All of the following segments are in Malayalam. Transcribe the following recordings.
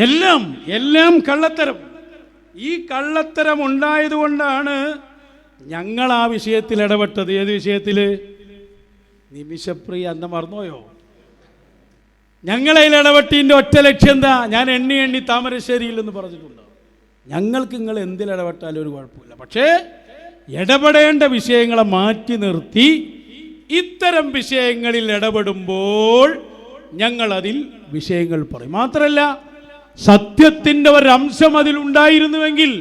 എല്ലാം കള്ളത്തരം. ഈ കള്ളത്തരം ഉണ്ടായതുകൊണ്ടാണ് ഞങ്ങൾ ആ വിഷയത്തിൽ ഇടപെട്ടത്. ഏത് വിഷയത്തിൽ? നിമിഷപ്രിയ അന്ന് മറന്നുപോയോ? ഞങ്ങളതിൽ ഇടപെട്ടിൻ്റെ ഒറ്റ ലക്ഷ്യം എന്താ? ഞാൻ എണ്ണി താമരശ്ശേരിയിൽ എന്ന് പറഞ്ഞിട്ടുണ്ട്. ഞങ്ങൾക്ക് നിങ്ങൾ എന്തിലിടപെട്ടാലും ഒരു കുഴപ്പമില്ല. പക്ഷേ ഇടപെടേണ്ട വിഷയങ്ങളെ മാറ്റി നിർത്തി ഇത്തരം വിഷയങ്ങളിൽ ഇടപെടുമ്പോൾ ഞങ്ങളതിൽ വിഷയങ്ങൾ പറയും. മാത്രമല്ല, സത്യത്തിൻ്റെ ഒരംശം അതിലുണ്ടായിരുന്നുവെങ്കിൽ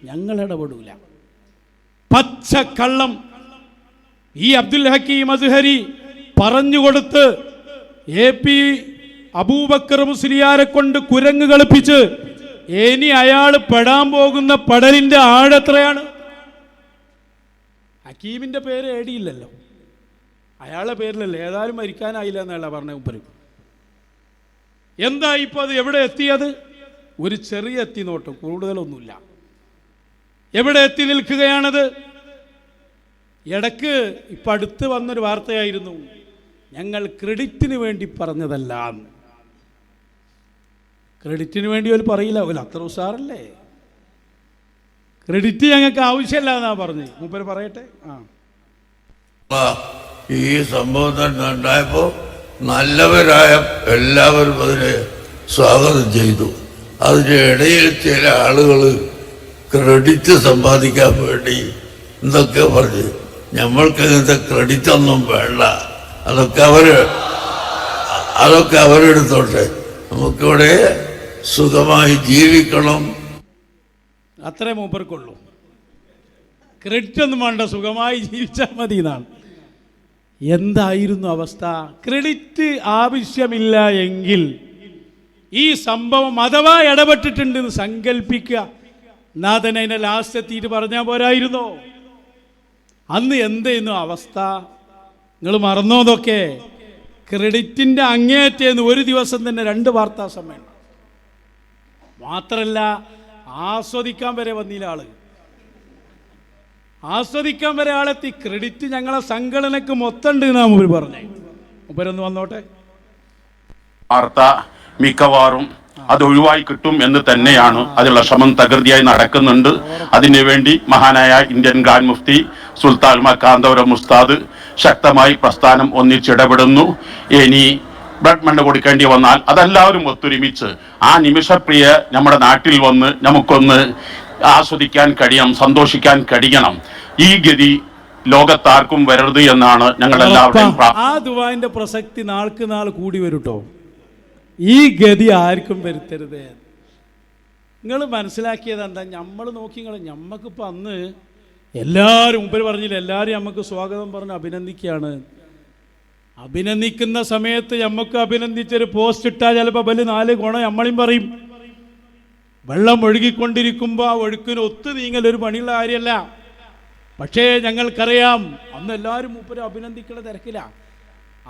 ഞങ്ങൾ ഇടപെടൂല. പച്ചക്കള്ളം ഈ അബ്ദുൽ ഹക്കീം അസ്ഹരി പറഞ്ഞുകൊടുത്ത് AP അബൂബക്കർ മുസ്ലിയാരെ കൊണ്ട് കുരങ്ങ് കളിപ്പിച്ച് ഇനി അയാൾ പെടാൻ പോകുന്ന പടലിൻ്റെ ആഴെത്രയാണ്? ഹക്കീമിൻ്റെ പേര് ഏടിയില്ലല്ലോ, അയാളുടെ പേരിലല്ലേ. ഏതായാലും മരിക്കാനായില്ല എന്നല്ല പറഞ്ഞ മുപ്പരും. എന്താ ഇപ്പോൾ അത് എവിടെ എത്തിയത്? ഒരു ചെറിയ എത്തി നോട്ട്, കൂടുതലൊന്നുമില്ല. എവിടെ എത്തി നിൽക്കുകയാണത്? ഇടക്ക് ഇപ്പം അടുത്ത് വന്നൊരു വാർത്തയായിരുന്നു, ഞങ്ങൾ ക്രെഡിറ്റിന് വേണ്ടി പറഞ്ഞതല്ല. ക്രെഡിറ്റിന് വേണ്ടി ഒരു പറയില്ല, ഒരു അത്ര ഉഷാറല്ലേ. ക്രെഡിറ്റ് ഞങ്ങൾക്ക് ആവശ്യമില്ല എന്നാ പറഞ്ഞ് മൂപ്പര് പറയട്ടെ. ഈ സംഭവം തന്നെ ഉണ്ടായപ്പോൾ നല്ലവരായ എല്ലാവരും അതിനെ സ്വാഗതം ചെയ്തു. അതിൻ്റെ ഇടയിൽ ചില ആളുകൾ ക്രെഡിറ്റ് സമ്പാദിക്കാൻ വേണ്ടി എന്തൊക്കെ പറഞ്ഞു. നമ്മൾക്ക് ഇങ്ങനത്തെ ക്രെഡിറ്റ് ഒന്നും വേണ്ട, അതൊക്കെ അവരെടുത്തോട്ടെ, നമുക്കിവിടെ സുഖമായി ജീവിക്കണം. അത്രേ മൂപ്പർക്കുള്ളൂ. ക്രെഡിറ്റ് ഒന്നും വേണ്ട, സുഖമായി ജീവിച്ചാൽ മതി എന്നാണ്. എന്തായിരുന്നു അവസ്ഥ? ക്രെഡിറ്റ് ആവശ്യമില്ല എങ്കിൽ ഈ സംഭവം അഥവാ ഇടപെട്ടിട്ടുണ്ടെന്ന് സങ്കല്പിക്കുക. നാഥൻ അതിനെ ലാസ്റ്റ് എത്തിയിട്ട് പറഞ്ഞാൽ പോരായിരുന്നോ? അന്ന് എന്തായിരുന്നു അവസ്ഥ? നിങ്ങൾ മറന്നോതൊക്കെ? ക്രെഡിറ്റിൻ്റെ അങ്ങേറ്റേന്ന് ഒരു ദിവസം തന്നെ 2 വാർത്താ സമ്മേളനം. മാത്രമല്ല, ആസ്വദിക്കാൻ വരെ വന്നില്ല ആള്. ആസ്വദിക്കാൻ വരെ ആളെത്തി. ക്രെഡിറ്റ് ഞങ്ങളെ സംഘടനക്ക് മൊത്തം ഉണ്ട് എന്നാ മുമ്പ് പറഞ്ഞേ. മുമ്പരൊന്ന് വന്നോട്ടെ. വാർത്ത മിക്കവാറും അത് ഒഴിവായി കിട്ടും എന്ന് തന്നെയാണ് അതിനുള്ള ശ്രമം തകൃതിയായി നടക്കുന്നുണ്ട്. അതിനുവേണ്ടി മഹാനായ ഇന്ത്യൻ ഗ്രാൻഡ് മുഫ്തി സുൽത്താൻ കാന്തപുരം ഉസ്താദ് ശക്തമായി പ്രസ്ഥാനം ഒന്നിച്ചിടപെടുന്നു. ഇനി ബ്ലഡ് മണ്ണ് കൊടുക്കേണ്ടി വന്നാൽ അതെല്ലാവരും ഒത്തൊരുമിച്ച് ആ നിമിഷപ്രിയ നമ്മുടെ നാട്ടിൽ വന്ന് നമുക്കൊന്ന് ആസ്വദിക്കാൻ കഴിയണം, സന്തോഷിക്കാൻ കഴിയണം. ഈ ഗതി ലോകത്താർക്കും വരരുത് എന്നാണ് ഞങ്ങൾ എല്ലാവരുടെയും. ആ ദുആന്റെ പ്രസക്തി നാൾക്ക് നാൾ കൂടി വരൂട്ടോ. ഈ ഗതി ആർക്കും വരുത്തരുത്. നിങ്ങൾ മനസ്സിലാക്കിയത് എന്താ? നമ്മൾ നോക്കി, ഞമ്മക്കിപ്പോൾ അന്ന് എല്ലാവരും മുമ്പ് പറഞ്ഞില്ല, എല്ലാവരും നമുക്ക് സ്വാഗതം പറഞ്ഞ് അഭിനന്ദിക്കുകയാണ്. അഭിനന്ദിക്കുന്ന സമയത്ത് നമുക്ക് അഭിനന്ദിച്ചൊരു പോസ്റ്റ് ഇട്ടാൽ ചിലപ്പോൾ ബല് 4 ഗുണം നമ്മളും പറയും. വെള്ളം ഒഴുകിക്കൊണ്ടിരിക്കുമ്പോൾ ആ ഒഴുക്കിന് ഒത്തു നീങ്ങലൊരു പണിയുള്ള കാര്യമല്ല. പക്ഷേ ഞങ്ങൾക്കറിയാം, അന്ന് എല്ലാവരും മൂപ്പര് അഭിനന്ദിക്കുന്ന തിരക്കില്ല.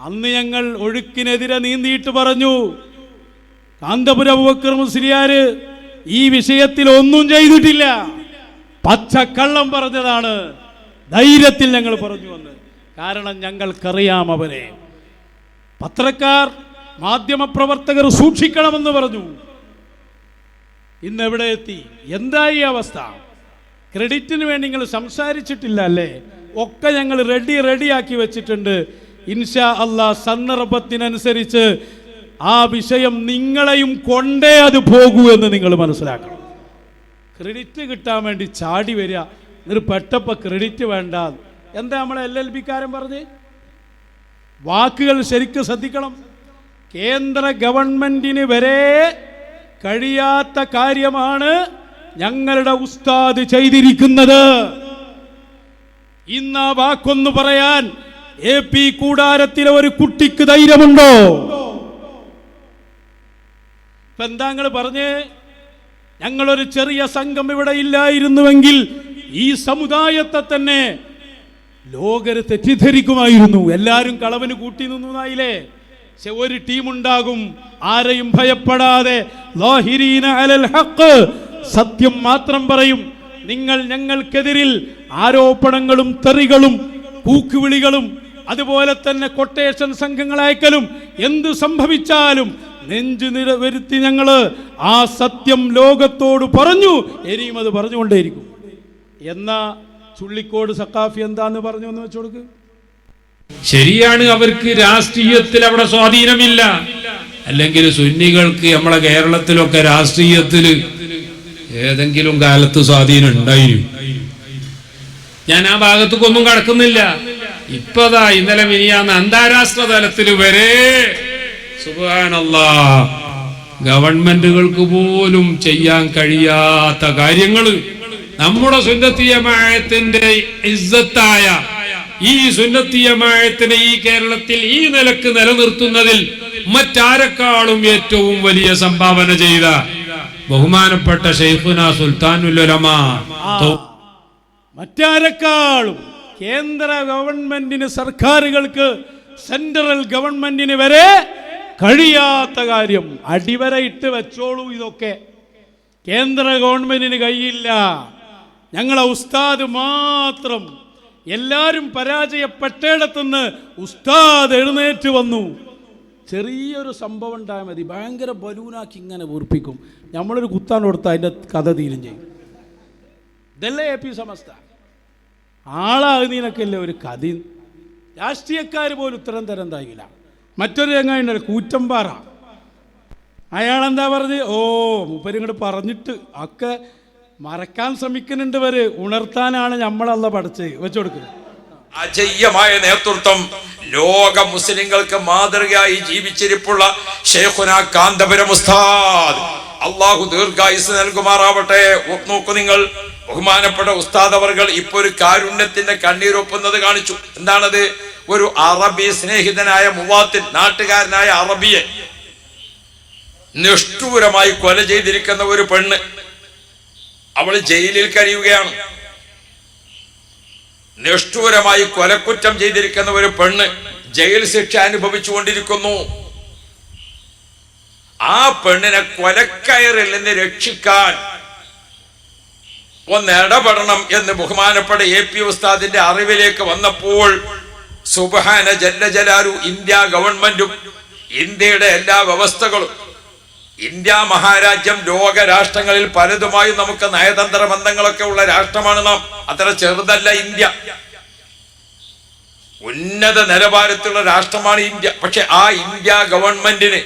അന്ന് ഞങ്ങൾ ഒഴുക്കിനെതിരെ നീന്തിയിട്ട് പറഞ്ഞു, കാന്തപുരം അബൂബക്കർ മുസ്ലിയാർ ഈ വിഷയത്തിൽ ഒന്നും ചെയ്തിട്ടില്ല, പച്ചക്കള്ളം പറഞ്ഞതാണ്. ധൈര്യത്തിൽ ഞങ്ങൾ പറഞ്ഞു വന്ന്. കാരണം ഞങ്ങൾക്കറിയാം അവരെ. പത്രക്കാർ, മാധ്യമപ്രവർത്തകർ സൂക്ഷിക്കണമെന്ന് പറഞ്ഞു. ഇന്നെവിടെ എത്തി? എന്തായി അവസ്ഥ? ക്രെഡിറ്റിന് വേണ്ടി നിങ്ങൾ സംസാരിച്ചിട്ടില്ല അല്ലേ? ഒക്കെ ഞങ്ങൾ റെഡിയാക്കി വെച്ചിട്ടുണ്ട്. ഇൻഷാ അല്ലാഹ് സന്ദർഭത്തിനനുസരിച്ച് ആ വിഷയം നിങ്ങളെയും കൊണ്ടേ അത് പോകൂ എന്ന് നിങ്ങൾ മനസ്സിലാക്കണം. ക്രെഡിറ്റ് കിട്ടാൻ വേണ്ടി ചാടി വരിക, എന്നിട്ട് പെട്ടപ്പോൾ ക്രെഡിറ്റ് വേണ്ട. എന്താ നമ്മളെ LLB-കാരൻ പറഞ്ഞ്? വാക്കുകൾ ശരിക്കും ശ്രദ്ധിക്കണം. കേന്ദ്ര ഗവൺമെന്റിന് വരെ കഴിയാത്ത കാര്യമാണ് ഞങ്ങളുടെ ഉസ്താദ് ചെയ്തിരിക്കുന്നത്. ഇന്ന് ആ വാക്കൊന്നു പറയാൻ AP കൂടാരത്തിലെ ഒരു കുട്ടിക്ക് ധൈര്യമുണ്ടോ? ഇപ്പൊ എന്താ നിങ്ങൾ പറഞ്ഞ്? ഞങ്ങളൊരു ചെറിയ സംഘം ഇവിടെ ഇല്ലായിരുന്നുവെങ്കിൽ ഈ സമുദായത്തെ തന്നെ ലോകര് തെറ്റിദ്ധരിക്കുമായിരുന്നു. എല്ലാവരും കളവിന് കൂട്ടി നിന്നായില്ലേ? പക്ഷെ ഒരു ടീമുണ്ടാകും, ആരെയും ഭയപ്പെടാതെ ലാഹിരീന അലൽ ഹഖ്, സത്യം മാത്രം പറയും. നിങ്ങൾ ഞങ്ങൾക്കെതിരിൽ ആരോപണങ്ങളും തെറികളും കൂക്കുവിളികളും അതുപോലെ തന്നെ കൊട്ടേഷൻ സംഘങ്ങൾ അയക്കലും എന്ത് സംഭവിച്ചാലും നെഞ്ചു വരുത്തി ഞങ്ങൾ ആ സത്യം ലോകത്തോട് പറഞ്ഞു, ഇനിയും അത് പറഞ്ഞുകൊണ്ടേയിരിക്കും. എന്നാ ചുള്ളിക്കോട് സഖാഫി എന്താന്ന് പറഞ്ഞു എന്ന് വെച്ചു കൊടുക്ക്. ശരിയാണ്, അവർക്ക് രാഷ്ട്രീയത്തിൽ അവിടെ സ്വാധീനമില്ല. അല്ലെങ്കിൽ സുന്നികൾക്ക് നമ്മളെ കേരളത്തിലൊക്കെ രാഷ്ട്രീയത്തിൽ ഏതെങ്കിലും കാലത്ത് സ്വാധീനം ഉണ്ടായിരുന്നു. ഞാൻ ആ ഭാഗത്തേക്കൊന്നും കടക്കുന്നില്ല. ഇപ്പതാ ഇന്നലെ മിനിയാന്ന് അന്താരാഷ്ട്ര തലത്തിൽ വരെ സുബ്ഹാനല്ലാഹ് ഗവൺമെന്റുകൾക്ക് പോലും ചെയ്യാൻ കഴിയാത്ത കാര്യങ്ങൾ നമ്മുടെ സുന്നത്തി ജമാഅത്തിന്റെ ഇസ്സത്തായ ഈ സുന്നത്തി ജമാഅത്തിനെ ഈ കേരളത്തിൽ ഈ നിലക്ക് നിലനിർത്തുന്നതിൽ മറ്റാരെക്കാളും ഏറ്റവും വലിയ സംഭാവന ചെയ്ത ബഹുമാനപ്പെട്ട ശൈഖുന സുൽത്താനുൽ ഉലമ, മറ്റാരെക്കാളും കേന്ദ്ര ഗവൺമെന്റിന്, സർക്കാരുകൾക്ക്, സെൻട്രൽ ഗവൺമെന്റിന് വരെ കഴിയാത്ത കാര്യം അടിവര ഇട്ട് വെച്ചോളൂ. ഇതൊക്കെ കേന്ദ്ര ഗവൺമെന്റിന് കഴിയില്ല. ഞങ്ങളെ ഉസ്താദ് മാത്രം. എല്ലാവരും പരാജയപ്പെട്ടിടത്തുനിന്ന് ഉസ്താദ് എഴുന്നേറ്റ് വന്നു. ചെറിയൊരു സംഭവം ഉണ്ടായാൽ മതി, ഭയങ്കര ബലൂനാക്കി ഇങ്ങനെ വീർപ്പിക്കും. നമ്മളൊരു കുത്താൻ കൊടുത്താൽ അതിൻ്റെ കഥ തീരും ചെയ്യും. ഇതല്ലേ AP സമസ്ത. ആളാകുന്നതിനൊക്കെയല്ലേ ഒരു കഥ. രാഷ്ട്രീയക്കാർ പോലും ഉത്തരം തരാൻ താങ്ങില്ല. മറ്റൊരു ചങ്ങായിണ്ടല്ലോ കൂറ്റമ്പാറ, അയാളെന്താ പറഞ്ഞ്, മൂപ്പരിങ്ങോട്ട് പറഞ്ഞിട്ട് ഒക്കെ മറക്കാൻ ശ്രമിക്കുന്നുണ്ട്. വരെ ഉണർത്താനാണ് നമ്മളല്ല പഠിച്ച് വെച്ചു കൊടുക്കുന്നത്. അജയ്യമായ നേതൃത്വം, ലോക മുസ്ലിങ്ങൾക്ക് മാതൃകയായി ജീവിച്ചിരിപ്പുള്ള ശൈഖുന കാന്തപുരം ഉസ്താദ്, അള്ളാഹു ദീർഘായുസ് നൽകുമാറാവട്ടെ. നോക്കൂ നിങ്ങൾ, ബഹുമാനപ്പെട്ട ഉസ്താദ് അവർകൾ ഇപ്പൊ ഒരു കാരുണ്യത്തിന്റെ കണ്ണീരൊപ്പുന്നത് കാണിച്ചു. എന്താണത്? ഒരു അറബി സ്നേഹിതനായ മുവാത്തിൻ, നാട്ടുകാരനായ അറബിയെ നിഷ്ഠൂരമായി കൊല ചെയ്തിരിക്കുന്ന ഒരു പെണ്ണ്, അവൾ ജയിലിൽ കഴിയുകയാണ്. നിഷ്ഠൂരമായി കൊലക്കുറ്റം ചെയ്തിരിക്കുന്ന ഒരു പെണ്ണ് ജയിൽ ശിക്ഷ അനുഭവിച്ചുകൊണ്ടിരിക്കുന്നു. ആ പെണ്ണിനെ കൊലക്കയറിൽ നിന്ന് രക്ഷിക്കാൻ ഒന്ന് ഇടപെടണം എന്ന് ബഹുമാനപ്പെട്ട AP ഉസ്താദിന്റെ അറിവിലേക്ക് വന്നപ്പോൾ സുബ്ഹാന ജല്ല ജലാലു, ഇന്ത്യ ഗവൺമെന്റും ഇന്ത്യയുടെ എല്ലാ വ്യവസ്ഥകളും, ഇന്ത്യ മഹാരാജ്യം ലോക രാഷ്ട്രങ്ങളിൽ പലതുമായി നമുക്ക് നയതന്ത്ര ബന്ധങ്ങളൊക്കെ ഉള്ള രാഷ്ട്രമാണ് നാം. അത്ര ചെറുതല്ല ഇന്ത്യ. ഉന്നത നിലവാരത്തിലുള്ള രാഷ്ട്രമാണ് ഇന്ത്യ. പക്ഷെ ആ ഇന്ത്യ ഗവൺമെന്റിന്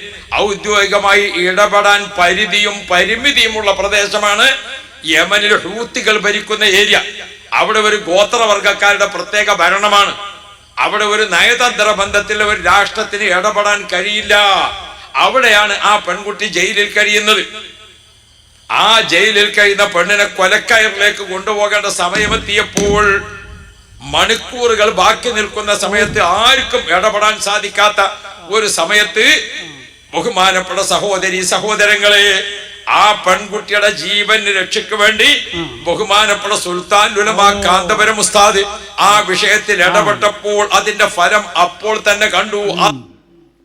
ഔദ്യോഗികമായി ഇടപെടാൻ പരിധിയും പരിമിതിയുമുള്ള പ്രദേശമാണ് യമനിൽ ഹൂത്തികൾ ഭരിക്കുന്ന ഏരിയ. അവിടെ ഒരു ഗോത്രവർഗക്കാരുടെ പ്രത്യേക ഭരണമാണ്. അവിടെ ഒരു നയതന്ത്ര ബന്ധത്തിലുള്ള ഒരു രാഷ്ട്രത്തിന് ഇടപെടാൻ കഴിയില്ല. അവിടെയാണ് ആ പെൺകുട്ടി ജയിലിൽ കഴിയുന്നത്. ആ ജയിലിൽ കഴിയുന്ന പെണ്ണിനെ കൊലക്കയറിലേക്ക് കൊണ്ടുപോകേണ്ട സമയമെത്തിയപ്പോൾ, മണിക്കൂറുകൾ ബാക്കി നിൽക്കുന്ന സമയത്ത്, ആർക്കും ഇടപെടാൻ സാധിക്കാത്ത ഒരു സമയത്ത്, ബഹുമാനപ്പെട്ട സഹോദരങ്ങളെ, ആ പെൺകുട്ടിയുടെ ജീവൻ രക്ഷയ്ക്ക് വേണ്ടി ബഹുമാനപ്പെട്ട സുൽത്താൻ ഉലമ കാന്തപുരം ഉസ്താദ് ആ വിഷയത്തിൽ ഇടപെട്ടപ്പോൾ അതിന്റെ ഫലം അപ്പോൾ തന്നെ കണ്ടു.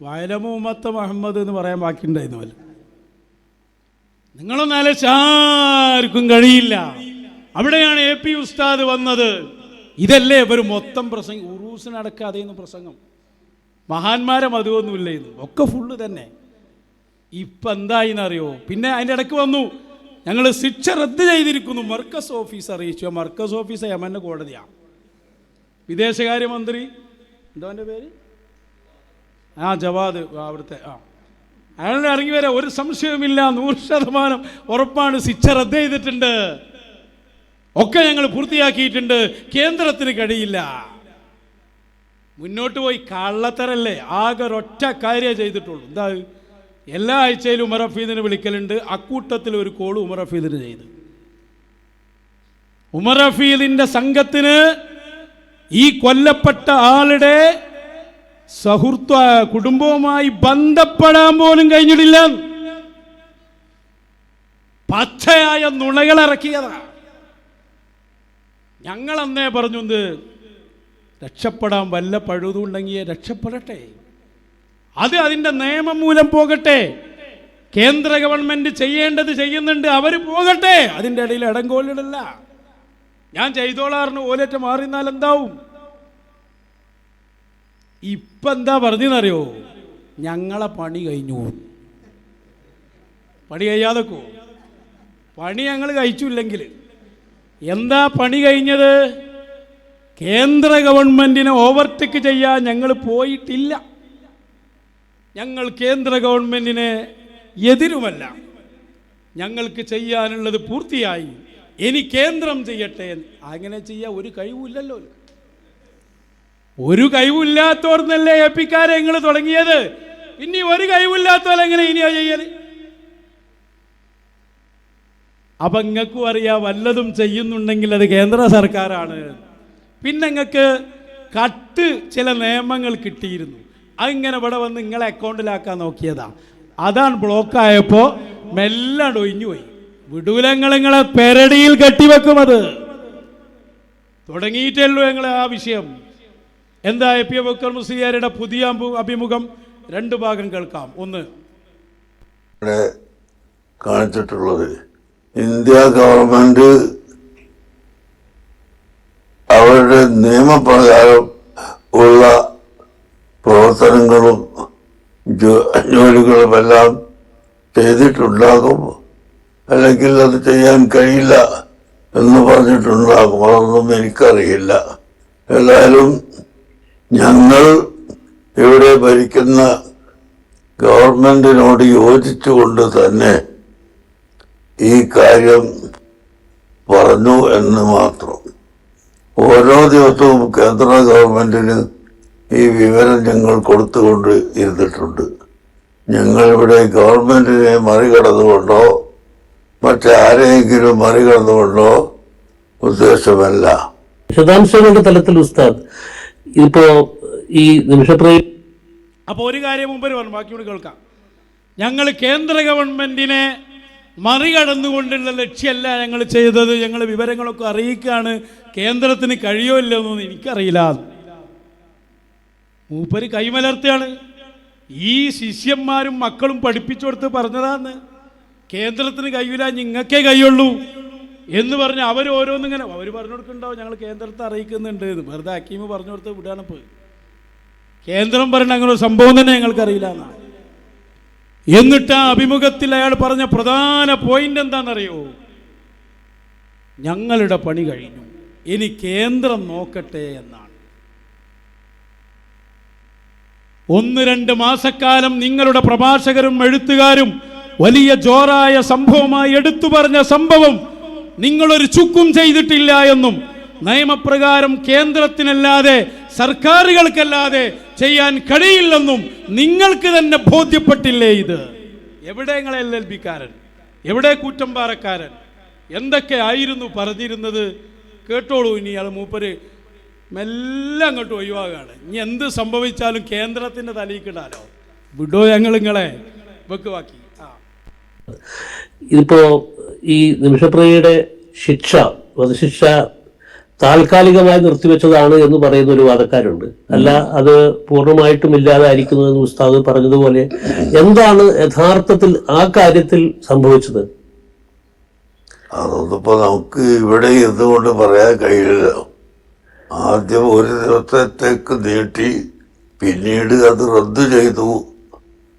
വയലമുഹമ്മദ് മുഹമ്മദ് എന്ന് പറയാൻ ബാക്കിയുണ്ടായിരുന്നു പോലെ. നിങ്ങളൊന്നും ആർക്കും കഴിയില്ല. അവിടെയാണ് AP ഉസ്താദ് വന്നത്. ഇതല്ലേ ഒരു മൊത്തം പ്രസംഗം. ഉറൂസിനടക്കാതെയൊന്നും പ്രസംഗം, മഹാന്മാരെ മതമൊന്നുമില്ലായിരുന്നു, ഒക്കെ ഫുള്ള് തന്നെ. ഇപ്പം എന്തായിന്നറിയോ? പിന്നെ അതിൻ്റെ ഇടയ്ക്ക് വന്നു, ഞങ്ങൾ ശിക്ഷ റദ്ദ് ചെയ്തിരിക്കുന്നു. മർക്കസ് ഓഫീസ് അറിയിച്ചു. മർക്കസ് ഓഫീസ് യമന്റെ കോടതിയാണ്. വിദേശകാര്യമന്ത്രി എന്താ എൻ്റെ പേര്, ജവാദ്, അവിടുത്തെ അയാളുടെ ഇറങ്ങി വരെ ഒരു സംശയവുമില്ല, 100% ഉറപ്പാണ്, ശിക്ഷ റദ്ദ് ചെയ്തിട്ടുണ്ട്, ഒക്കെ ഞങ്ങൾ പൂർത്തിയാക്കിയിട്ടുണ്ട്, കേന്ദ്രത്തിന് കഴിയില്ല. മുന്നോട്ട് പോയി. കള്ളത്തരല്ലേ, ആകെ ഒരൊറ്റ കാര്യം ചെയ്തിട്ടുള്ളൂ. എന്താ? എല്ലാ ആഴ്ചയിലും ഉമർ ഹഫീദിനെ വിളിക്കലുണ്ട്. അക്കൂട്ടത്തിൽ ഒരു കോള് ഉമർ ഹഫീദിന് ചെയ്ത്. ഉമർ ഹഫീദിന്റെ സംഘത്തിന് ഈ കൊല്ലപ്പെട്ട ആളുടെ കുടുംബവുമായി ബന്ധപ്പെടാൻ പോലും കഴിഞ്ഞിട്ടില്ല. പച്ചയായ നുണകൾ ഇറക്കിയതാണ്. ഞങ്ങൾ അന്നേ പറഞ്ഞു, രക്ഷപ്പെടാൻ വല്ല പഴുതുണ്ടെങ്കിൽ രക്ഷപ്പെടട്ടെ, അത് അതിൻ്റെ നിയമം മൂലം പോകട്ടെ, കേന്ദ്ര ഗവൺമെന്റ് ചെയ്യേണ്ടത് ചെയ്യുന്നുണ്ട്, അവർ പോകട്ടെ, അതിൻ്റെ ഇടയിൽ ഇടങ്കോലിടല്ല. ഞാൻ ചെയ്തോളാറിന് ഓലേറ്റ മാറിന്നാൽ എന്താവും? ഇപ്പം എന്താ പറഞ്ഞെന്നറിയോ? ഞങ്ങളെ പണി കഴിഞ്ഞു. പണി കഴിയാതെക്കോ? പണി ഞങ്ങൾ കഴിച്ചില്ലെങ്കിൽ എന്താ പണി കഴിഞ്ഞത്? കേന്ദ്ര ഗവൺമെൻറ്റിനെ ഓവർടേക്ക് ചെയ്യാൻ ഞങ്ങൾ പോയിട്ടില്ല. ഞങ്ങൾ കേന്ദ്ര ഗവൺമെൻറ്റിനെ എതിരുമല്ല. ഞങ്ങൾക്ക് ചെയ്യാനുള്ളത് പൂർത്തിയായി, ഇനി കേന്ദ്രം ചെയ്യട്ടെ. അങ്ങനെ ചെയ്യാൻ ഒരു കഴിവില്ലല്ലോ. ഒരു കഴിവില്ലാത്തവർന്നല്ലേ എപ്പിക്കാരെ നിങ്ങൾ തുടങ്ങിയത്. ഇനി ഒരു കഴിവില്ലാത്തവരെങ്ങനെ ഇനിയോ ചെയ്യൽ? അപ്പം നിങ്ങൾക്കും അറിയാം, വല്ലതും ചെയ്യുന്നുണ്ടെങ്കിൽ അത് കേന്ദ്ര സർക്കാരാണ്. പിന്നെ നിങ്ങൾക്ക് കട്ട് ചില നിയമങ്ങൾ കിട്ടിയിരുന്നു, അതിങ്ങനെ ഇവിടെ വന്ന് നിങ്ങളെ അക്കൗണ്ടിലാക്കാൻ നോക്കിയതാ. അതാണ് ബ്ലോക്കായപ്പോൾ മെല്ലെ ഒഴിഞ്ഞു പോയി. വിടൂലങ്ങളെ പെരടിയിൽ കെട്ടിവെക്കും. അത് തുടങ്ങിയിട്ടല്ലോ ഞങ്ങൾ ആ വിഷയം. എന്താ പി അബൂബക്കർ മുസ്ലിയാരുടെ പുതിയ അഭിമുഖം? 2 ഭാഗം കേൾക്കാം. ഒന്ന് കാണിച്ചിട്ടുള്ളത് ഇന്ത്യ ഗവൺമെന്റ് അവരുടെ നിയമപ്രകാരം ഉള്ള പ്രവർത്തനങ്ങളും ജോലികളുമെല്ലാം ചെയ്തിട്ടുണ്ടാകും, അല്ലെങ്കിൽ അത് ചെയ്യാൻ കഴിയില്ല എന്ന് പറഞ്ഞിട്ടുണ്ടാകും. അതൊന്നും എനിക്കറിയില്ല. ഏതായാലും ഞങ്ങൾ ഇവിടെ ഭരിക്കുന്ന ഗവൺമെന്റിനോട് യോജിച്ചുകൊണ്ട് തന്നെ ഈ കാര്യം പറഞ്ഞു എന്ന് മാത്രം. ഓരോ ദിവസവും കേന്ദ്ര ഗവൺമെന്റിന് ഈ വിവരം ഞങ്ങൾ കൊടുത്തുകൊണ്ട് ഇരുന്നിട്ടുണ്ട്. ഞങ്ങളിവിടെ ഗവൺമെന്റിനെ മറികടന്നുകൊണ്ടോ മറ്റാരെങ്കിലും മറികടന്നുകൊണ്ടോ ഉദ്ദേശമല്ല. വിശദാംശങ്ങളുടെ തലത്തിൽ ഉസ്താദ് ഇപ്പോ ഈ നിമിഷപ്രയും അപ്പോൾ ഒരു കാര്യം മുമ്പ് പറഞ്ഞു, ബാക്കിയോട് കേൾക്കാം. ഞങ്ങൾ കേന്ദ്ര ഗവൺമെന്റിനെ മറികടന്നുകൊണ്ടുള്ള ലക്ഷ്യമല്ല ഞങ്ങൾ ചെയ്തത്. ഞങ്ങൾ വിവരങ്ങളൊക്കെ അറിയിക്കുകയാണ്. കേന്ദ്രത്തിന് കഴിയോ ഇല്ലെന്നൊന്നും എനിക്കറിയില്ല. മൂപ്പര് കൈമലർത്തുകയാണ്. ഈ ശിഷ്യന്മാരും മക്കളും പഠിപ്പിച്ചു കൊടുത്ത് പറഞ്ഞതാണ്, കേന്ദ്രത്തിന് കഴിയില്ല, നിങ്ങൾക്കേ കഴിയുള്ളൂ എന്ന് പറഞ്ഞ് അവർ ഓരോന്നിങ്ങനെ അവർ പറഞ്ഞു കൊടുക്കുന്നുണ്ടാവും, ഞങ്ങൾ കേന്ദ്രത്തെ അറിയിക്കുന്നുണ്ട് എന്ന്. വെറുതെ ഹക്കീമ് പറഞ്ഞു കൊടുത്ത് വിടാണ്. ഇപ്പോൾ കേന്ദ്രം പറയുന്ന അങ്ങനെ ഒരു സംഭവം തന്നെ ഞങ്ങൾക്കറിയില്ല എന്നാണ്. എന്നിട്ട് ആ അഭിമുഖത്തിൽ അയാൾ പറഞ്ഞ പ്രധാന പോയിന്റ് എന്താണെന്നറിയോ? ഞങ്ങളുടെ പണി കഴിഞ്ഞു, ഇനി കേന്ദ്രം നോക്കട്ടെ എന്നാണ്. 1-2 മാസക്കാലം നിങ്ങളുടെ പ്രഭാഷകരും എഴുത്തുകാരും വലിയ ജോറായ സംഭവമായി എടുത്തു പറഞ്ഞ സംഭവം നിങ്ങളൊരു ചുക്കും ചെയ്തിട്ടില്ല എന്നും നിയമപ്രകാരം കേന്ദ്രത്തിനല്ലാതെ സർക്കാരുകൾക്കല്ലാതെ ചെയ്യാൻ കഴിയില്ലെന്നും നിങ്ങൾക്ക് തന്നെ ബോധ്യപ്പെട്ടില്ലേ? ഇത് എവിടെ നിങ്ങളെ LLB-കാരൻ, എവിടെ കൂറ്റമ്പാറക്കാരൻ, എന്തൊക്കെ ആയിരുന്നു പറഞ്ഞിരുന്നത്? കേട്ടോളൂ. ഇനി അയാൾ മൂപ്പര് മെല്ലെ അങ്ങോട്ട് ഒഴിവാകാണ്. ഇനി എന്ത് സംഭവിച്ചാലും കേന്ദ്രത്തിൻ്റെ തലയിക്കിടാലോ. വിടോ ഞങ്ങൾ നിങ്ങളെ വെക്കുവാക്കി. ഇതിപ്പോ ഈ നിമിഷപ്രിയയുടെ ശിക്ഷ, വധശിക്ഷ താൽക്കാലികമായി നിർത്തിവെച്ചതാണ് എന്ന് പറയുന്ന ഒരു വാദക്കാരുണ്ട്. അല്ല, അത് പൂർണ്ണമായിട്ടും ഇല്ലാതായിരിക്കുന്നതെന്ന് ഉസ്താദ് പറഞ്ഞതുപോലെ എന്താണ് യഥാർത്ഥത്തിൽ ആ കാര്യത്തിൽ സംഭവിച്ചത്? അതൊന്നിപ്പോ നമുക്ക് ഇവിടെ ഇരുന്നുകൊണ്ട് പറയാൻ കഴിയില്ലല്ലോ. ആദ്യം ഒരു ദിവസത്തേക്ക് നീട്ടി, പിന്നീട് അത് റദ്ദു ചെയ്തു.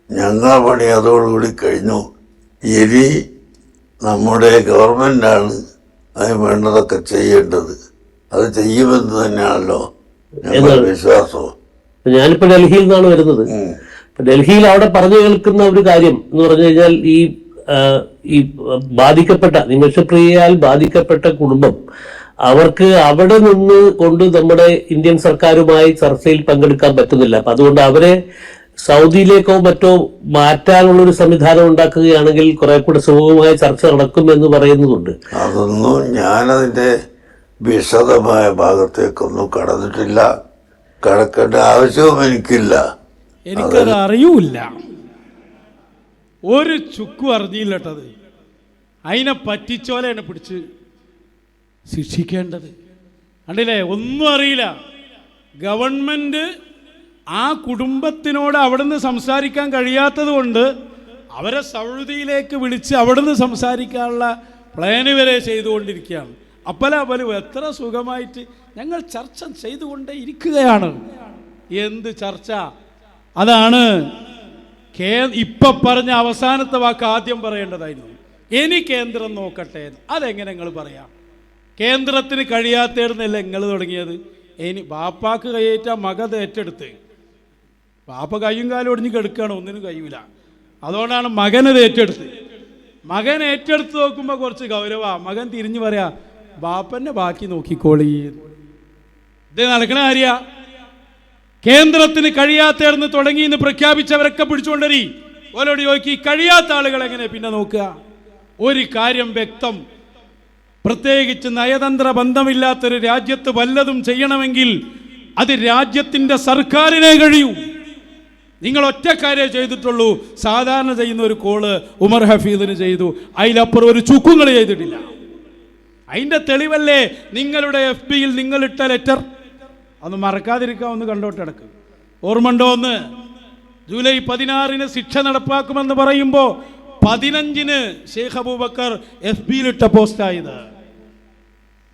ഞങ്ങളുടെ പണി അതോടുകൂടി കഴിഞ്ഞു. ഇനി നമ്മുടെ ഗവൺമെന്റാണ് അതിന് വേണ്ടതൊക്കെ ചെയ്യേണ്ടത്. അത് ചെയ്യുമെന്ന് തന്നെയാണല്ലോ ഞങ്ങളുടെ വിശ്വാസം. ഞാനിപ്പോ ഡൽഹിയിൽ നിന്നാണ് വരുന്നത്. ഡൽഹിയിൽ അവിടെ പറഞ്ഞു കേൾക്കുന്ന ഒരു കാര്യം എന്ന് പറഞ്ഞു കഴിഞ്ഞാൽ ഈ ബാധിക്കപ്പെട്ട നിമിഷപ്രിയയാൽ ബാധിക്കപ്പെട്ട കുടുംബം, അവർക്ക് അവിടെ നിന്ന് കൊണ്ട് നമ്മുടെ ഇന്ത്യൻ സർക്കാരുമായി ചർച്ചയിൽ പങ്കെടുക്കാൻ പറ്റുന്നില്ല. അപ്പൊ അതുകൊണ്ട് അവരെ സൗദിയിലേക്കോ മറ്റോ മാറ്റാനുള്ളൊരു സംവിധാനം ഉണ്ടാക്കുകയാണെങ്കിൽ കുറെ കൂടെ സുഗമമായ ചർച്ച നടക്കും എന്ന് പറയുന്നുണ്ട്. അതൊന്നും ഞാനതിൻ്റെ വിശദമായ ഭാഗത്തേക്കൊന്നും കടന്നിട്ടില്ല, കടക്കേണ്ട ആവശ്യവും എനിക്കില്ല. എനിക്കത് അറിയൂല, ഒരു ചുക്കും അറിഞ്ഞില്ലട്ടത്. അതിനെ പറ്റിച്ചോലെയാണ് പിടിച്ച് ശിക്ഷിക്കേണ്ടത്. കണ്ടില്ലേ, ഒന്നും അറിയില്ല. ഗവൺമെൻറ് ആ കുടുംബത്തിനോട് അവിടുന്ന് സംസാരിക്കാൻ കഴിയാത്തത് കൊണ്ട് അവരെ സൗദിയിലേക്ക് വിളിച്ച് അവിടുന്ന് സംസാരിക്കാനുള്ള പ്ലാന് വരെ ചെയ്തുകൊണ്ടിരിക്കുകയാണ്. അപ്പലും എത്ര സുഖമായിട്ട് ഞങ്ങൾ ചർച്ച ചെയ്തുകൊണ്ടേ ഇരിക്കുകയാണ്. എന്ത് ചർച്ച? അതാണ് ഇപ്പൊ പറഞ്ഞ അവസാനത്തെ വാക്ക് ആദ്യം പറയേണ്ടതായിരുന്നു. ഇനി കേന്ദ്രം നോക്കട്ടെ. അതെങ്ങനെ നിങ്ങൾ പറയാം? കേന്ദ്രത്തിന് കഴിയാത്തേർന്നല്ല നിങ്ങൾ തുടങ്ങിയത്. ഇനി ബാപ്പാക്ക് കയ്യേറ്റ മകത് ഏറ്റെടുത്ത്, ബാപ്പ കയ്യും കാലും ഒടിഞ്ഞ് കെടുക്കുകയാണ്, ഒന്നിനും കഴിയൂല. അതുകൊണ്ടാണ് മകനത് ഏറ്റെടുത്ത്. മകൻ ഏറ്റെടുത്ത് നോക്കുമ്പോൾ കുറച്ച് ഗൗരവമാണ്. മകൻ തിരിഞ്ഞു പറയാ, ബാപ്പന്നെ ബാക്കി നോക്കിക്കോളി. ഇത് നടക്കണ കാര്യ. കേന്ദ്രത്തിന് കഴിയാത്തേർന്ന് തുടങ്ങി എന്ന് പ്രഖ്യാപിച്ചവരൊക്കെ പിടിച്ചുകൊണ്ടരി. ഓരോട് ചോദിക്കി, കഴിയാത്ത ആളുകൾ എങ്ങനെ പിന്നെ നോക്കുക? ഒരു കാര്യം വ്യക്തം, പ്രത്യേകിച്ച് നയതന്ത്ര ബന്ധമില്ലാത്തൊരു രാജ്യത്ത് വല്ലതും ചെയ്യണമെങ്കിൽ അത് രാജ്യത്തിൻ്റെ സർക്കാരിനെ കഴിയൂ. നിങ്ങൾ ഒറ്റക്കാരേ ചെയ്തിട്ടുള്ളൂ. സാധാരണ ചെയ്യുന്ന ഒരു കോള് ഉമർ ഹഫീദിന് ചെയ്തു, അതിലപ്പുറം ഒരു ചുക്കുങ്ങൾ ചെയ്തിട്ടില്ല. അതിൻ്റെ തെളിവല്ലേ നിങ്ങളുടെ FB-യിൽ നിങ്ങളിട്ട ലെറ്റർ? അന്ന് മറക്കാതിരിക്കാൻ ഒന്ന് കണ്ടോട്ടടക്ക്. ഓർമ്മണ്ടോ? ഒന്ന് ജൂലൈ 16-ന് ശിക്ഷ നടപ്പാക്കുമെന്ന് പറയുമ്പോൾ 15-ന് ഷെയ്ഖ് അബൂബക്കർ FB-യിലിട്ട പോസ്റ്റായത്.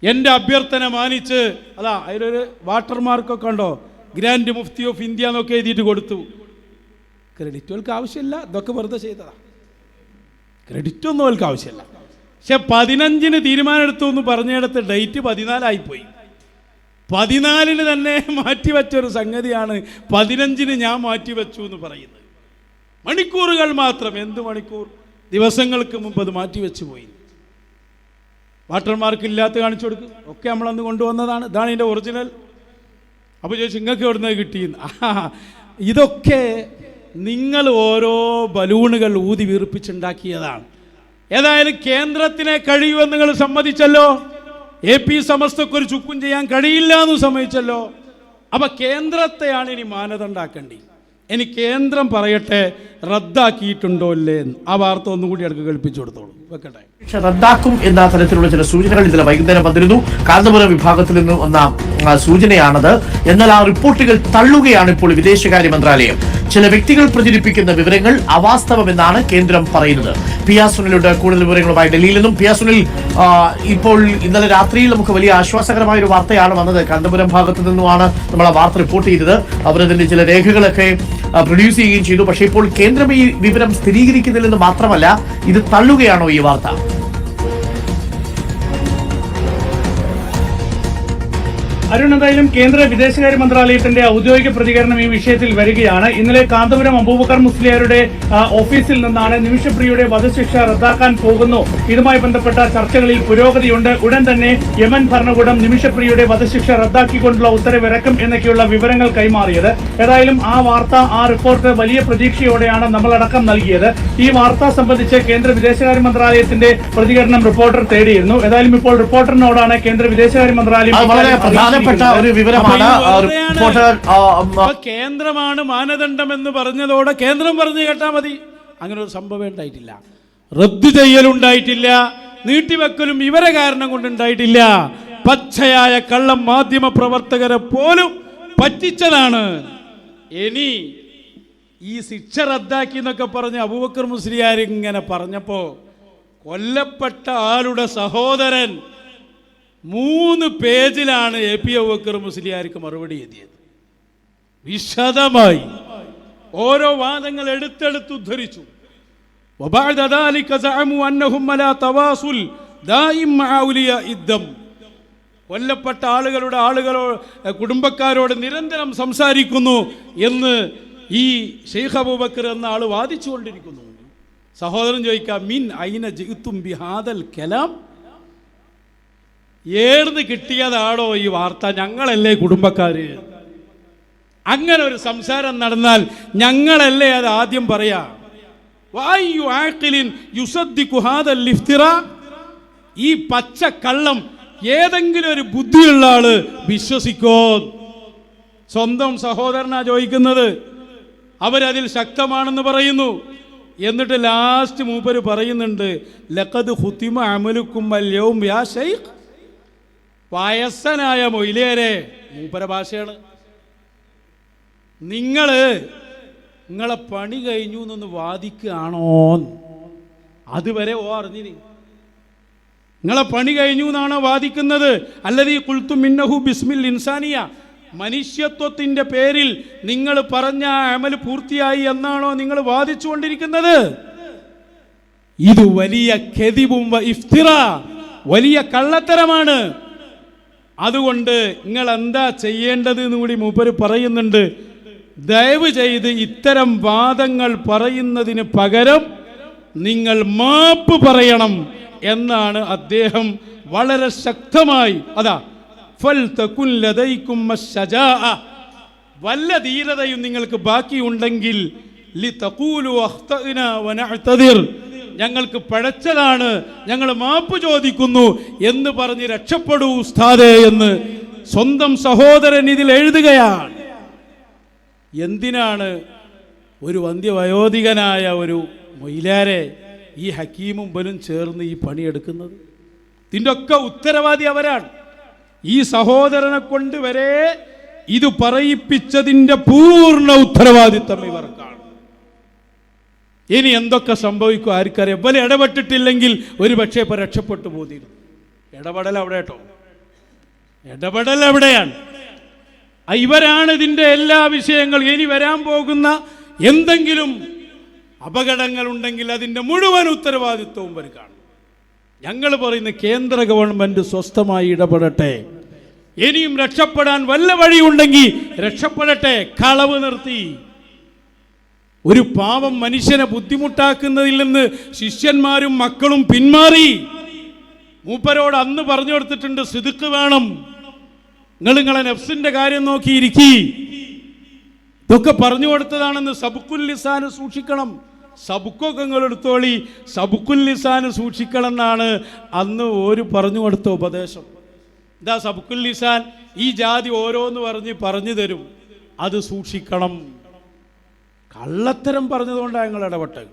എൻ്റെ അഭ്യർത്ഥന മാനിച്ച്, അതാ അതിലൊരു വാട്ടർമാർക്കൊക്കെ ഉണ്ടോ, ഗ്രാൻഡ് മുഫ്തി ഓഫ് ഇന്ത്യ എന്നൊക്കെ എഴുതിയിട്ട് കൊടുത്തു. ക്രെഡിറ്റുകൾക്ക് ആവശ്യമില്ല, ഇതൊക്കെ വെറുതെ ചെയ്തതാ. ക്രെഡിറ്റൊന്നും അവർക്ക് ആവശ്യമില്ല. പക്ഷെ 15-ന് തീരുമാനമെടുത്തു എന്ന് പറഞ്ഞിടത്ത് ഡേറ്റ് 14-ആയിപ്പോയി. 14-ന് തന്നെ മാറ്റിവെച്ചൊരു സംഗതിയാണ് 15-ന് ഞാൻ മാറ്റിവെച്ചു എന്ന് പറയുന്നത്. മണിക്കൂറുകൾ മാത്രം. എന്ത് മണിക്കൂർ? ദിവസങ്ങൾക്ക് മുമ്പ് അത് മാറ്റിവെച്ചു പോയി. വാട്ടർമാർക്ക് ഇല്ലാത്ത കാണിച്ചു കൊടുക്കും. ഒക്കെ നമ്മളന്ന് കൊണ്ടുവന്നതാണ്. ഇതാണ് ഇതിൻ്റെ ഒറിജിനൽ. അപ്പോൾ ചോദിച്ചു, നിങ്ങൾക്ക് എവിടെ നിന്ന് കിട്ടിയെന്ന്? ഇതൊക്കെ നിങ്ങൾ ഓരോ ബലൂണുകൾ ഊതി വീർപ്പിച്ചുണ്ടാക്കിയതാണ്. ഏതായാലും കേന്ദ്രത്തിനെ കഴിയുമെന്ന് നിങ്ങൾ സമ്മതിച്ചല്ലോ. AP സമസ്തക്കൊരു ചുക്കും ചെയ്യാൻ കഴിയില്ല എന്ന് സമ്മതിച്ചല്ലോ. അപ്പം കേന്ദ്രത്തെയാണ് ഇനി മാനദണ്ഡാക്കേണ്ടി. ഇനി കേന്ദ്രം പറയട്ടെ റദ്ദാക്കിയിട്ടുണ്ടോ ഇല്ലേ. ആ വാർത്ത ഒന്നും കൂടി അടുക്ക് കേൾപ്പിച്ചു കൊടുത്തോളൂ. വെക്കട്ടെ. റദ്ദാക്കും എന്ന തരത്തിലുള്ള ചില സൂചനകൾ ഇന്നലെ വൈകുന്നേരം വന്നിരുന്നു. കാന്തപുരം വിഭാഗത്തിൽ നിന്ന് വന്ന സൂചനയാണത്. എന്നാൽ ആ റിപ്പോർട്ടുകൾ തള്ളുകയാണ് ഇപ്പോൾ വിദേശകാര്യ മന്ത്രാലയം. ചില വ്യക്തികൾ പ്രചരിപ്പിക്കുന്ന വിവരങ്ങൾ അവാസ്തവമെന്നാണ് കേന്ദ്രം പറയുന്നത്. പിയാ സുനിലുണ്ട് കൂടുതൽ വിവരങ്ങളുമായി ഡൽഹിയിൽ നിന്നും. പിയാ സുനിൽ, ഇപ്പോൾ ഇന്നലെ രാത്രിയിൽ നമുക്ക് വലിയ ആശ്വാസകരമായ ഒരു വാർത്തയാണ് വന്നത്. കാന്തപുരം ഭാഗത്തു നിന്നുമാണ് നമ്മൾ ആ വാർത്ത റിപ്പോർട്ട് ചെയ്തത്. അവരതിന്റെ ചില രേഖകളൊക്കെ പ്രൊഡ്യൂസ് ചെയ്യുകയും ചെയ്തു. പക്ഷേ ഇപ്പോൾ കേന്ദ്രം ഈ വിവരം സ്ഥിരീകരിക്കുന്നില്ലെന്ന് മാത്രമല്ല, ഇത് തള്ളുകയാണോ ഈ വാർത്ത? അരുൺ, എന്തായാലും കേന്ദ്ര വിദേശകാര്യ മന്ത്രാലയത്തിന്റെ ഔദ്യോഗിക പ്രതികരണം ഈ വിഷയത്തിൽ വരികയാണ്. ഇന്നലെ കാന്തപുരം അബൂബക്കർ മുസ്ലിയാരുടെ ഓഫീസിൽ നിന്നാണ് നിമിഷപ്രിയയുടെ വധശിക്ഷ റദ്ദാക്കാൻ പോകുന്നു, ഇതുമായി ബന്ധപ്പെട്ട ചർച്ചകളിൽ പുരോഗതിയുണ്ട്, ഉടൻ തന്നെ യമൻ ഭരണകൂടം നിമിഷപ്രിയയുടെ വധശിക്ഷ റദ്ദാക്കിക്കൊണ്ടുള്ള ഉത്തരവിറക്കും എന്നൊക്കെയുള്ള വിവരങ്ങൾ കൈമാറിയത്. ഏതായാലും ആ വാർത്ത, ആ റിപ്പോർട്ട് വലിയ പ്രതീക്ഷയോടെയാണ് നമ്മളടക്കം നൽകിയത്. ഈ വാർത്ത സംബന്ധിച്ച് കേന്ദ്ര വിദേശകാര്യ മന്ത്രാലയത്തിന്റെ പ്രതികരണം റിപ്പോർട്ടർ തേടിയിരുന്നു. ഏതായാലും ഇപ്പോൾ റിപ്പോർട്ടറിനോടാണ് കേന്ദ്ര വിദേശകാര്യ മന്ത്രാലയം ഒരു വിവരമാണ്. കേന്ദ്രമാണ് മാനദണ്ഡം എന്ന് പറഞ്ഞതോടെ കേന്ദ്രം പറഞ്ഞു കേട്ടാൽ മതി. അങ്ങനെ ഒരു സംഭവം ഉണ്ടായിട്ടില്ല. റദ്ദു ചെയ്യലുണ്ടായിട്ടില്ല, നീട്ടിവെക്കലും ഇവരെ കാരണം കൊണ്ടുണ്ടായിട്ടില്ല. പച്ചയായ കള്ളം മാധ്യമ പ്രവർത്തകരെ പോലും പറ്റിച്ചതാണ്. ഇനി ഈ ശിക്ഷ റദ്ദാക്കി എന്നൊക്കെ പറഞ്ഞ് അബൂബക്കർ മുസ്ലിയാർ ഇങ്ങനെ പറഞ്ഞപ്പോ കൊല്ലപ്പെട്ട ആളുടെ സഹോദരൻ 3 പേജിലാണ് AP അബൂബക്കർ മുസ്ലിയാർക്ക് മറുപടി എഴുതിയത്. വിശദമായി ഓരോ വാദങ്ങൾ എടുത്തെടുത്ത് ഉദ്ധരിച്ചു. കൊല്ലപ്പെട്ട ആളുകളോ കുടുംബക്കാരോട് നിരന്തരം സംസാരിക്കുന്നു എന്ന് ഈ ഷെയ്ഖ് അബൂബക്കർ എന്ന ആൾ വാദിച്ചുകൊണ്ടിരിക്കുന്നു. സഹോദരൻ ചോദിക്കാം, മിൻ ഐന ജിഅ്തും ബിഹാദൽ കലാം, ഏർന്ന് കിട്ടിയതാണോ ഈ വാർത്ത? ഞങ്ങളല്ലേ കുടുംബക്കാര്? അങ്ങനെ ഒരു സംസാരം നടന്നാൽ ഞങ്ങളല്ലേ അത് ആദ്യം പറയാ? ഈ പച്ച കള്ളം ഏതെങ്കിലും ഒരു ബുദ്ധിയുള്ള ആള് വിശ്വസിക്കോ? സ്വന്തം സഹോദരനാ ചോദിക്കുന്നത്. അവരതിൽ ശക്തമാണെന്ന് പറയുന്നു. എന്നിട്ട് ലാസ്റ്റ് മൂപ്പര് പറയുന്നുണ്ട്, ലഖദ് ഖുതിമ അമലുക്കും അൽയൗം യാ ശൈഖ്. വയസ്സനായ മൊയിലേരെ, മൂപ്പര ഭാഷയാണ്. നിങ്ങളെ പണി കഴിഞ്ഞു എന്നൊന്ന് വാദിക്കുകയാണോ? അതുവരെ അറിഞ്ഞിനി. നിങ്ങളെ പണി കഴിഞ്ഞു എന്നാണോ വാദിക്കുന്നത്? അല്ലതീ ഖുൽതു മിന്നഹു ബിസ്മിൽ ഇൻസാനിയ, മനുഷ്യത്വത്തിൻ്റെ പേരിൽ നിങ്ങൾ പറഞ്ഞ അമൽ പൂർത്തിയായി എന്നാണോ നിങ്ങൾ വാദിച്ചുകൊണ്ടിരിക്കുന്നത്? ഇത് വലിയ കെദിബും ഇഫ്തിറ, വലിയ കള്ളത്തരമാണ്. അതുകൊണ്ട് നിങ്ങൾ എന്താ ചെയ്യേണ്ടത് എന്ന് കൂടി മൂപ്പര് പറയുന്നുണ്ട്. ദയവ് ചെയ്ത് ഇത്തരം വാദങ്ങൾ പറയുന്നതിന് പകരം നിങ്ങൾ മാപ്പ് പറയണം എന്നാണ് അദ്ദേഹം വളരെ ശക്തമായി. അതാ ഫൽതകുൻ ലദൈകും അശ്ശജാഅ, വല്ല ധീരതയും നിങ്ങൾക്ക് ബാക്കിയുണ്ടെങ്കിൽ ലിതഖൂലു അഖ്തഅനാ വനഅ്തദിർ, ഞങ്ങൾക്ക് പഴച്ചതാണ്, ഞങ്ങൾ മാപ്പ് ചോദിക്കുന്നു എന്ന് പറഞ്ഞ് രക്ഷപ്പെടൂ ഉസ്താദേ എന്ന് സ്വന്തം സഹോദരൻ ഇതിൽ എഴുതുകയാണ്. എന്തിനാണ് ഒരു വന്ധ്യവയോധികനായ ഒരു മൊയിലാരെ ഈ ഹക്കീമും ബലും ചേർന്ന് ഈ പണിയെടുക്കുന്നത്? ഇതിൻ്റെ ഒക്കെ ഉത്തരവാദി അവരാണ്. ഈ സഹോദരനെ കൊണ്ട് വരെ ഇത് പറയിപ്പിച്ചതിൻ്റെ പൂർണ്ണ ഉത്തരവാദിത്തം ഇവർക്കാണ്. ഇനി എന്തൊക്കെ സംഭവിക്കും ആർക്കറിയാം. പോലെ ഇടപെട്ടിട്ടില്ലെങ്കിൽ ഒരു പക്ഷേ ഇപ്പം രക്ഷപ്പെട്ടു പോന്നിരുന്നു. ഇടപെടൽ അവിടെ കേട്ടോ, ഇടപെടൽ എവിടെയാണ്? ഇവരാണ് ഇതിൻ്റെ എല്ലാ വിഷയങ്ങളും. ഇനി വരാൻ പോകുന്ന എന്തെങ്കിലും അപകടങ്ങൾ ഉണ്ടെങ്കിൽ അതിൻ്റെ മുഴുവൻ ഉത്തരവാദിത്വവും ഇവർക്കാണ്. ഞങ്ങൾ പറയുന്ന കേന്ദ്ര ഗവൺമെൻറ് സ്വസ്ഥമായി ഇടപെടട്ടെ. ഇനിയും രക്ഷപ്പെടാൻ വല്ല വഴിയുണ്ടെങ്കിൽ രക്ഷപ്പെടട്ടെ. കളവ് നിർത്തി ഒരു പാവം മനുഷ്യനെ ബുദ്ധിമുട്ടാക്കുന്നതിൽ നിന്ന് ശിഷ്യന്മാരും മക്കളും പിന്മാറി. മൂപ്പരോട് അന്ന് പറഞ്ഞു കൊടുത്തിട്ടുണ്ട്, സിദ്ഖ് വേണം, നിങ്ങളെ നഫ്സിന്റെ കാര്യം നോക്കിയിരിക്കി. ഇതൊക്കെ പറഞ്ഞു കൊടുത്തതാണെന്ന്. സബുക്കുൽ ലിസാന് സൂക്ഷിക്കണം, സബുക്കൊക്കെ നിങ്ങൾ എടുത്തോളി, സബുക്കുൽ ലിസാന് സൂക്ഷിക്കണം എന്നാണ് അന്ന് ഒരു പറഞ്ഞു കൊടുത്ത ഉപദേശം. ഇതാ സബുക്കുൽ ലിസാൻ, ഈ ജാതി ഓരോന്ന് പറഞ്ഞു തരും, അത് സൂക്ഷിക്കണം. കള്ളത്തരം പറഞ്ഞതുകൊണ്ടാണ് ഞങ്ങൾ ഇടപെട്ടത്.